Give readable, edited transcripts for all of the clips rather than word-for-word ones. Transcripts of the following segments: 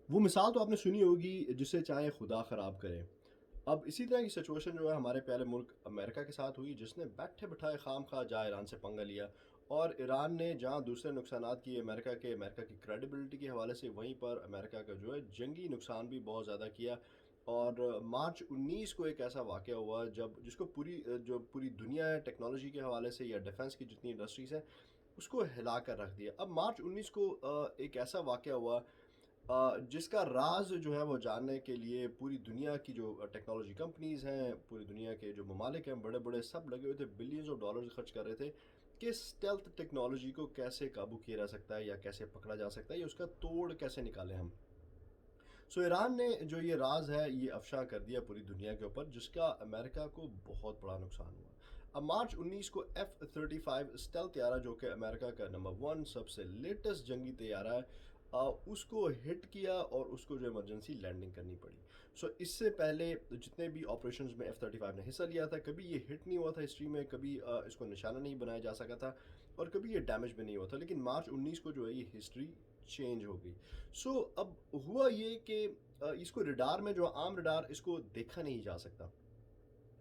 वो मिसाल तो आपने सुनी होगी जिसे चाहे खुदा खराब करे। अब इसी तरह की सिचुएशन जो है हमारे प्यारे मुल्क अमेरिका के साथ हुई जिसने बैठे-बिठाए खामखा जा ईरान से पंगा लिया और ईरान ने जहाँ दूसरे नुकसानात किए अमेरिका की क्रेडिबिलिटी के हवाले से वहीं पर अमेरिका का जो है जंगी नुकसान भी बहुत ज़्यादा किया। और मार्च 19 को एक ऐसा वाक़या हुआ जब जिसको जो पूरी दुनिया है टेक्नोलॉजी के हवाले से या डिफेंस की जितनी इंडस्ट्रीज़ हैं, उसको हिला कर रख दिया। अब मार्च 19 को एक ऐसा वाक़या हुआ जिसका राज़ जो है वो जानने के लिए पूरी दुनिया की जो टेक्नोलॉजी कंपनीज़ हैं, पूरी दुनिया के जो ममालिक हैं, बड़े-बड़े सब लगे हुए थे, बिलियंस ऑफ डॉलर्स खर्च कर रहे थे कि स्टेल्थ टेक्नोलॉजी को कैसे काबू किया जा सकता है या कैसे पकड़ा जा सकता है या उसका तोड़ कैसे निकालें हम। सो ईरान ने जो ये राज़ है, ये अफ़शा कर दिया पूरी दुनिया के ऊपर जिसका अमेरिका को बहुत बड़ा नुकसान हुआ। अब मार्च 19 को F-35 स्टेल्थ तैयारा जो कि अमेरिका का नंबर 1 सबसे लेटेस्ट जंगी तैयारा है, उसको हिट किया और उसको जो इमरजेंसी लैंडिंग करनी पड़ी। सो इससे पहले जितने भी ऑपरेशंस में F-35 ने हिस्सा लिया था, कभी ये हिट नहीं हुआ था हिस्ट्री में, कभी इसको निशाना नहीं बनाया जा सका था और कभी ये डैमेज भी नहीं हुआ था। लेकिन मार्च 19 को जो है ये हिस्ट्री चेंज हो गई। सो अब हुआ ये कि इसको रडार में जो आम रडार इसको देखा नहीं जा सकता।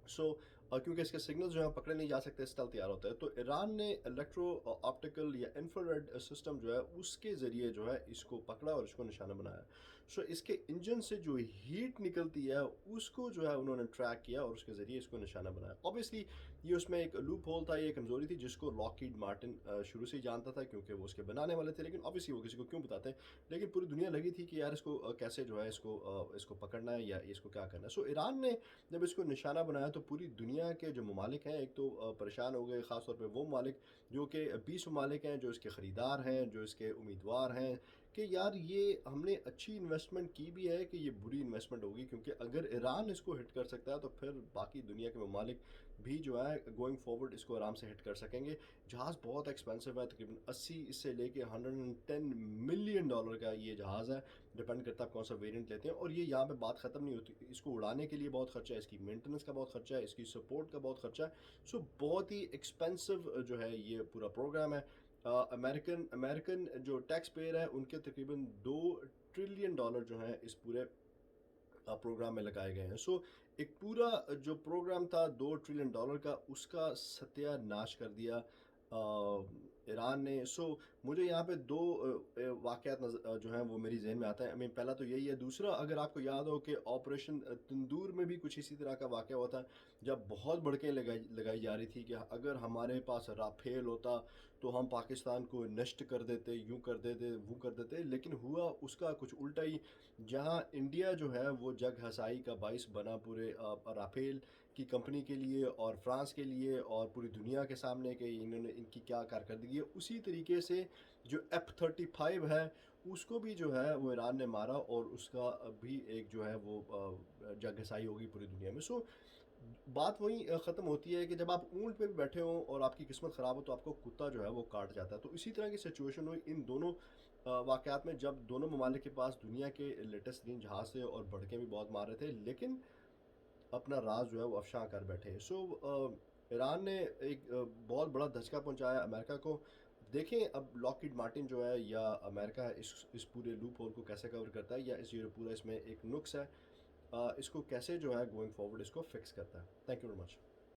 सो क्योंकि इसके सिग्नल्स जो हैं पकड़े नहीं जा सकते, स्टेल्थ तैयार होता है, तो ईरान ने इलेक्ट्रो ऑप्टिकल या इंफ्रारेड सिस्टम जो है उसके ज़रिए जो है इसको पकड़ा और इसको निशाना बनाया। सो इसके इंजन से जो हीट निकलती है उसको जो है उन्होंने ट्रैक किया और उसके ज़रिए इसको निशाना बनाया। ऑब्वियसली ये उसमें एक लूप होल था, ये कमज़ोरी थी जिसको लॉकहीड मार्टिन शुरू से ही जानता था क्योंकि वो उसके बनाने वाले थे, लेकिन ऑब्वियसली वो किसी को क्यों बताते। लेकिन पूरी दुनिया लगी थी कि यार इसको कैसे जो है इसको पकड़ना है या इसको क्या करना है। सो ईरान ने जब इसको निशाना बनाया तो पूरी दुनिया के जो ममालिक हैं एक तो परेशान हो गए, ख़ास तौर पे वो ममालिक जो कि 20 ममालिक हैं जो इसके ख़रीदार हैं, जो इसके उम्मीदवार हैं कि यार ये हमने अच्छी इन्वेस्टमेंट की भी है कि ये बुरी इन्वेस्टमेंट होगी, क्योंकि अगर ईरान इसको हिट कर सकता है तो फिर बाकी दुनिया के ममालिक भी जो है गोइंग फॉरवर्ड इसको आराम से हिट कर सकेंगे। जहाज़ बहुत एक्सपेंसिव है, तकरीबन 80 से लेके 110 मिलियन डॉलर का ये जहाज़ है। डिपेंड करता है आप कौन-सा वेरिएंट लेते हैं और ये यहाँ पे बात ख़त्म नहीं होती। इसको उड़ाने के लिए बहुत खर्चा है, इसकी मेंटेनेंस का बहुत खर्चा है, इसकी सपोर्ट का बहुत खर्चा है। सो बहुत ही एक्सपेंसिव जो है ये पूरा प्रोग्राम है। अमेरिकन अमेरिकन जो टैक्स पेयर है उनके तकरीबन 2 ट्रिलियन डॉलर जो हैं इस पूरे प्रोग्राम में लगाए गए हैं। सो एक पूरा जो प्रोग्राम था 2 ट्रिलियन डॉलर का, उसका सत्यानाश कर दिया ईरान ने। सो मुझे यहाँ पे 2 वाक़यात जो हैं वो मेरी ज़हन में आता है। आई मीन पहला तो यही है, दूसरा अगर आपको याद हो कि ऑपरेशन तंदूर में भी कुछ इसी तरह का वाक़या हुआ था, जब बहुत भड़कें लगाई लगाई जा रही थी कि अगर हमारे पास राफ़ेल होता तो हम पाकिस्तान को नष्ट कर देते, यूँ कर देते, वो कर देते। लेकिन हुआ उसका कुछ उल्टा ही, जहाँ इंडिया जो है वो जग हँसाई का बाइस बना पूरे राफेल की कंपनी के लिए और फ्रांस के लिए और पूरी दुनिया के सामने कि इन्होंने इनकी क्या कारकर्दगी है। उसी तरीके से जो F-35 है उसको भी जो है वो ईरान ने मारा और उसका भी एक जो है वो जग हँसाई होगी पूरी दुनिया में। सो बात वहीं ख़त्म होती है कि जब आप ऊँट पे भी बैठे हो और आपकी किस्मत ख़राब हो तो आपको कुत्ता जो है वो काट जाता है। तो इसी तरह की सिचुएशन हुई इन दोनों वाक़यात में, जब दोनों ममालिक के पास दुनिया के लेटेस्ट तीन जहाज़ थे और भड़कें भी बहुत मार रहे थे, लेकिन अपना राज़ जो है वो अफ़शा कर बैठे। सो ईरान ने एक बहुत बड़ा धचका पहुँचाया अमेरिका को। देखें अब लॉकहीड मार्टिन जो है या अमेरिका इस पूरे लूप होल को कैसे कवर करता है या इस ये पूरा इसमें एक नुक्स है, इसको कैसे जो है गोइंग फॉरवर्ड इसको फिक्स करता है। Thank you very much.